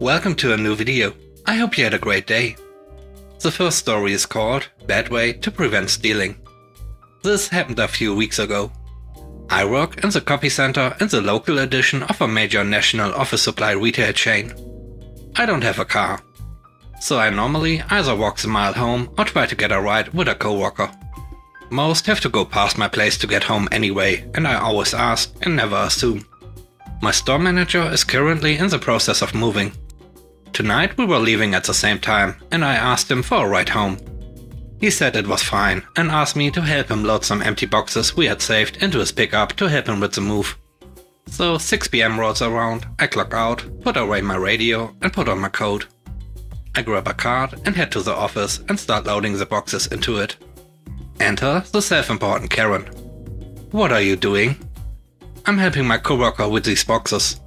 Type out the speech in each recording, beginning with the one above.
Welcome to a new video. I hope you had a great day. The first story is called Bad Way to Prevent Stealing. This happened a few weeks ago. I work in the copy center in the local edition of a major national office supply retail chain. I don't have a car, so I normally either walk the mile home or try to get a ride with a coworker. Most have to go past my place to get home anyway, and I always ask and never assume. My store manager is currently in the process of moving. Tonight we were leaving at the same time, and I asked him for a ride home. He said it was fine and asked me to help him load some empty boxes we had saved into his pickup to help him with the move. So 6 PM rolls around, I clock out, put away my radio and put on my coat. I grab a card and head to the office and start loading the boxes into it. Enter the self-important Karen. What are you doing? I'm helping my coworker with these boxes.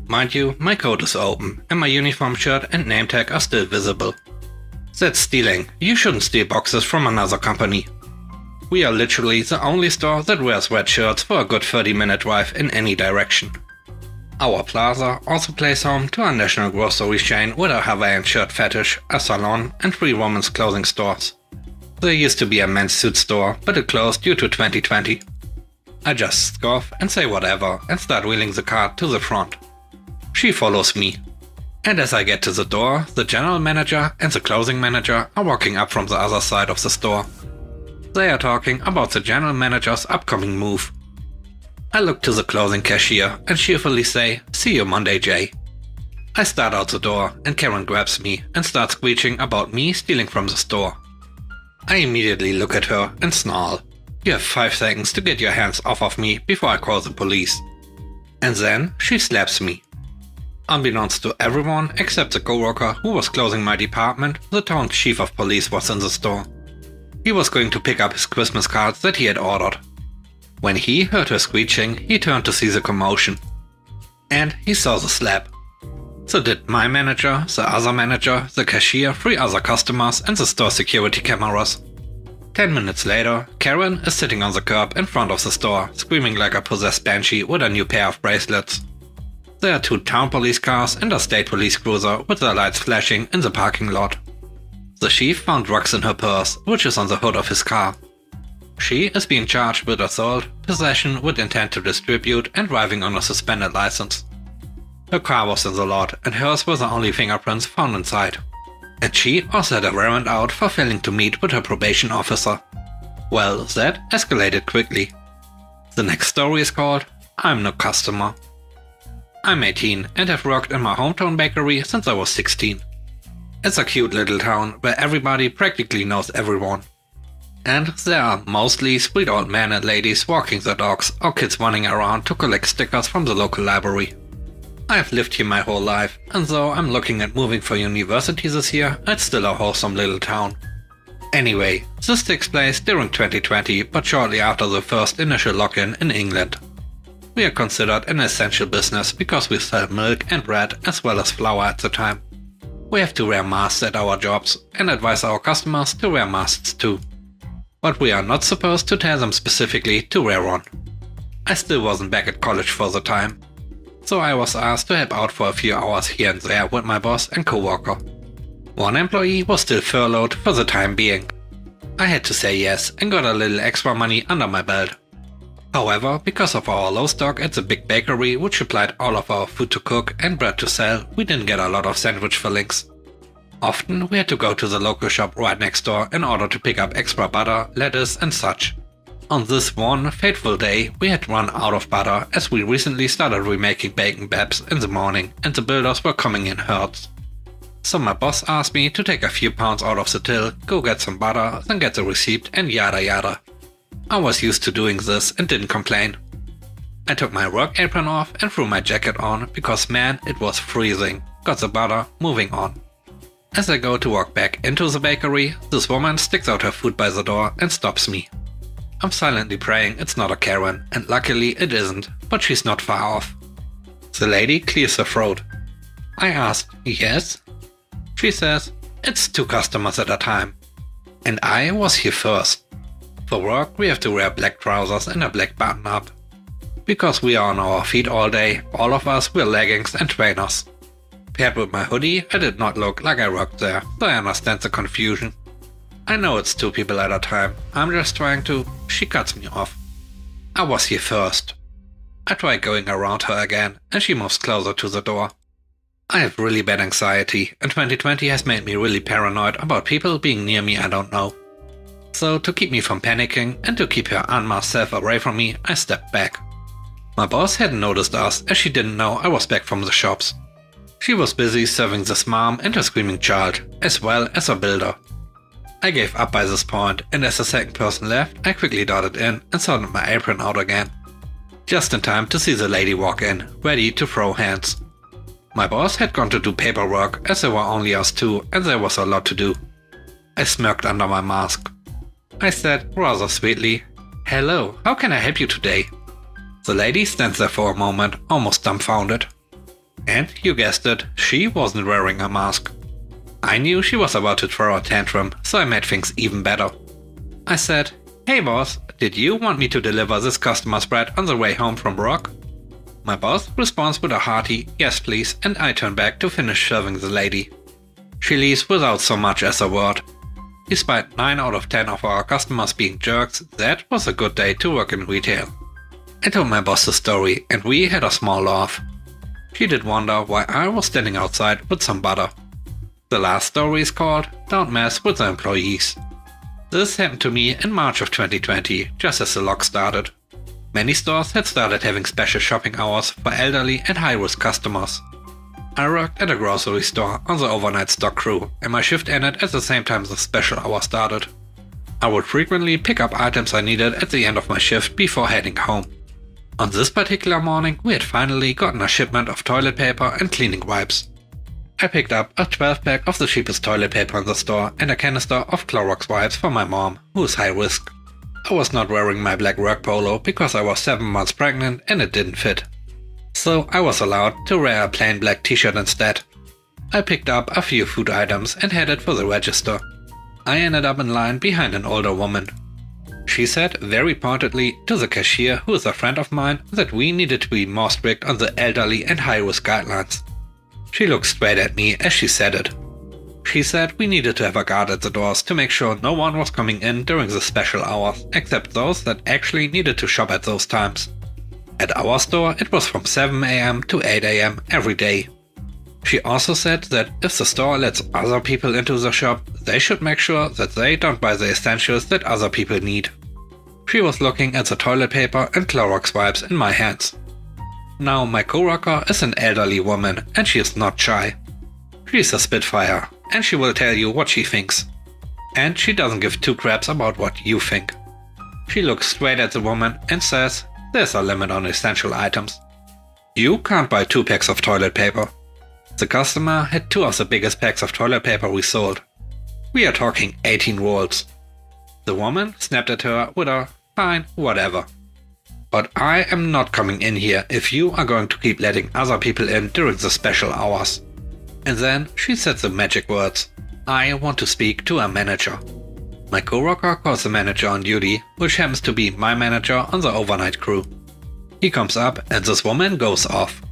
Mind you, my coat is open and my uniform shirt and name tag are still visible. That's stealing. You shouldn't steal boxes from another company. We are literally the only store that wears red shirts for a good 30-minute drive in any direction. Our plaza also plays home to a national grocery chain with a Hawaiian shirt fetish, a salon and 3 women's clothing stores. There used to be a men's suit store, but it closed due to 2020. I just scoff and say whatever and start wheeling the cart to the front. She follows me. And as I get to the door, the general manager and the clothing manager are walking up from the other side of the store. They are talking about the general manager's upcoming move. I look to the clothing cashier and cheerfully say, "See you Monday, Jay." I start out the door and Karen grabs me and starts screeching about me stealing from the store. I immediately look at her and snarl. You have 5 seconds to get your hands off of me before I call the police. And then she slaps me. Unbeknownst to everyone except the coworker who was closing my department, the town chief of police was in the store. He was going to pick up his Christmas cards that he had ordered. When he heard her screeching, he turned to see the commotion. And he saw the slap. So did my manager, the other manager, the cashier, 3 other customers and the store security cameras. 10 minutes later, Karen is sitting on the curb in front of the store, screaming like a possessed banshee with a new pair of bracelets. There are 2 town police cars and a state police cruiser with their lights flashing in the parking lot. The chief found drugs in her purse, which is on the hood of his car. She is being charged with assault, possession with intent to distribute and driving on a suspended license. Her car was in the lot and hers were the only fingerprints found inside. And she also had a warrant out for failing to meet with her probation officer. Well, that escalated quickly. The next story is called I'm No Customer. I'm 18 and have worked in my hometown bakery since I was 16. It's a cute little town where everybody practically knows everyone. And there are mostly sweet old men and ladies walking their dogs or kids running around to collect stickers from the local library. I've lived here my whole life, and though I'm looking at moving for university this year, it's still a wholesome little town. Anyway, this takes place during 2020, but shortly after the first initial lock-in in England. We are considered an essential business because we sell milk and bread as well as flour at the time. We have to wear masks at our jobs and advise our customers to wear masks too. But we are not supposed to tell them specifically to wear one. I still wasn't back at college for the time, so I was asked to help out for a few hours here and there with my boss and coworker. One employee was still furloughed for the time being. I had to say yes and got a little extra money under my belt. However, because of our low stock at the big bakery which supplied all of our food to cook and bread to sell, we didn't get a lot of sandwich fillings. Often we had to go to the local shop right next door in order to pick up extra butter, lettuce and such. On this one fateful day we had run out of butter as we recently started remaking bacon babs in the morning and the builders were coming in herds. So my boss asked me to take a few pounds out of the till, go get some butter, then get the receipt and yada yada. I was used to doing this and didn't complain. I took my work apron off and threw my jacket on because man, it was freezing. Got the butter, moving on. As I go to walk back into the bakery, this woman sticks out her foot by the door and stops me. I'm silently praying it's not a Karen, and luckily it isn't, but she's not far off. The lady clears her throat. I ask, yes? She says, it's 2 customers at a time. And I was here first. For work we have to wear black trousers and a black button-up. Because we are on our feet all day, all of us wear leggings and trainers. Paired with my hoodie, I did not look like I worked there, so I understand the confusion. I know it's 2 people at a time, I'm just trying to... She cuts me off. I was here first. I try going around her again, and she moves closer to the door. I have really bad anxiety, and 2020 has made me really paranoid about people being near me I don't know. So to keep me from panicking and to keep her unmasked self away from me, I stepped back. My boss hadn't noticed us as she didn't know I was back from the shops. She was busy serving this mom and her screaming child, as well as her builder. I gave up by this point, and as the second person left, I quickly darted in and sorted my apron out again. Just in time to see the lady walk in, ready to throw hands. My boss had gone to do paperwork as there were only us 2 and there was a lot to do. I smirked under my mask. I said rather sweetly, "Hello, how can I help you today?" The lady stands there for a moment, almost dumbfounded. And you guessed it, she wasn't wearing a mask. I knew she was about to throw a tantrum, so I made things even better. I said, "Hey boss, did you want me to deliver this customer spread on the way home from work?" My boss responds with a hearty, "Yes please," and I turn back to finish serving the lady. She leaves without so much as a word. Despite 9 out of 10 of our customers being jerks, that was a good day to work in retail. I told my boss the story and we had a small laugh. She did wonder why I was standing outside with some butter. The last story is called "Don't Mess with the Employees." This happened to me in March of 2020, just as the lock started. Many stores had started having special shopping hours for elderly and high-risk customers. I worked at a grocery store on the overnight stock crew, and my shift ended at the same time the special hour started. I would frequently pick up items I needed at the end of my shift before heading home. On this particular morning, we had finally gotten a shipment of toilet paper and cleaning wipes. I picked up a 12-pack of the cheapest toilet paper in the store and a canister of Clorox wipes for my mom, who is high risk. I was not wearing my black work polo because I was 7 months pregnant and it didn't fit. So I was allowed to wear a plain black t-shirt instead. I picked up a few food items and headed for the register. I ended up in line behind an older woman. She said very pointedly to the cashier, who is a friend of mine, that we needed to be more strict on the elderly and high-risk guidelines. She looked straight at me as she said it. She said we needed to have a guard at the doors to make sure no one was coming in during the special hours, except those that actually needed to shop at those times. At our store it was from 7 AM to 8 AM every day. She also said that if the store lets other people into the shop, they should make sure that they don't buy the essentials that other people need. She was looking at the toilet paper and Clorox wipes in my hands. Now my coworker is an elderly woman and she is not shy. She is a spitfire and she will tell you what she thinks. And she doesn't give 2 craps about what you think. She looks straight at the woman and says, "There's a limit on essential items. You can't buy 2 packs of toilet paper." The customer had 2 of the biggest packs of toilet paper we sold. We are talking 18 rolls. The woman snapped at her with a "Fine, whatever. But I am not coming in here if you are going to keep letting other people in during the special hours." And then she said the magic words, "I want to speak to a manager." My coworker calls the manager on duty, which happens to be my manager on the overnight crew. He comes up and this woman goes off.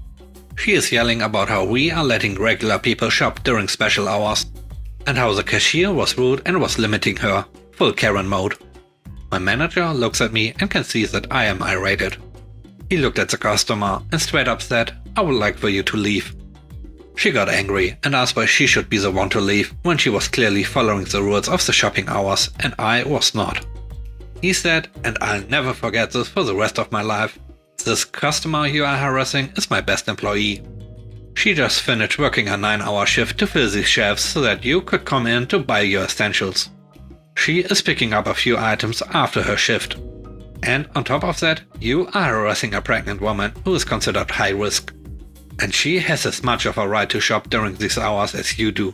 She is yelling about how we are letting regular people shop during special hours, and how the cashier was rude and was limiting her, full Karen mode. My manager looks at me and can see that I am irritated. He looked at the customer and straight up said, "I would like for you to leave." She got angry and asked why she should be the one to leave when she was clearly following the rules of the shopping hours and I was not. He said, and I'll never forget this for the rest of my life, "This customer you are harassing is my best employee. She just finished working a 9-hour shift to fill these shelves so that you could come in to buy your essentials. She is picking up a few items after her shift. And on top of that, you are harassing a pregnant woman who is considered high risk. And she has as much of a right to shop during these hours as you do.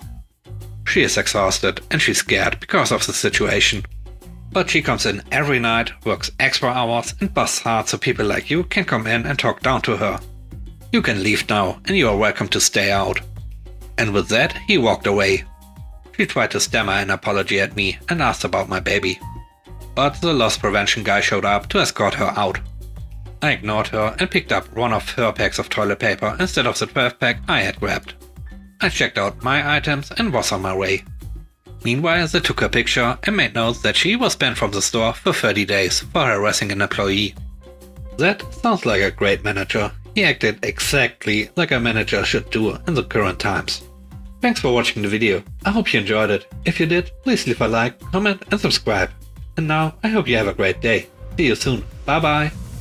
She is exhausted and she's scared because of the situation. But she comes in every night, works extra hours and busts hard so people like you can come in and talk down to her. You can leave now and you are welcome to stay out." And with that, he walked away. She tried to stammer an apology at me and asked about my baby. But the loss prevention guy showed up to escort her out. I ignored her and picked up one of her packs of toilet paper instead of the 12-pack I had grabbed. I checked out my items and was on my way. Meanwhile, they took her picture and made notes that she was banned from the store for 30 days for harassing an employee. That sounds like a great manager. He acted exactly like a manager should do in the current times. Thanks for watching the video. I hope you enjoyed it. If you did, please leave a like, comment and subscribe. And now I hope you have a great day. See you soon. Bye bye.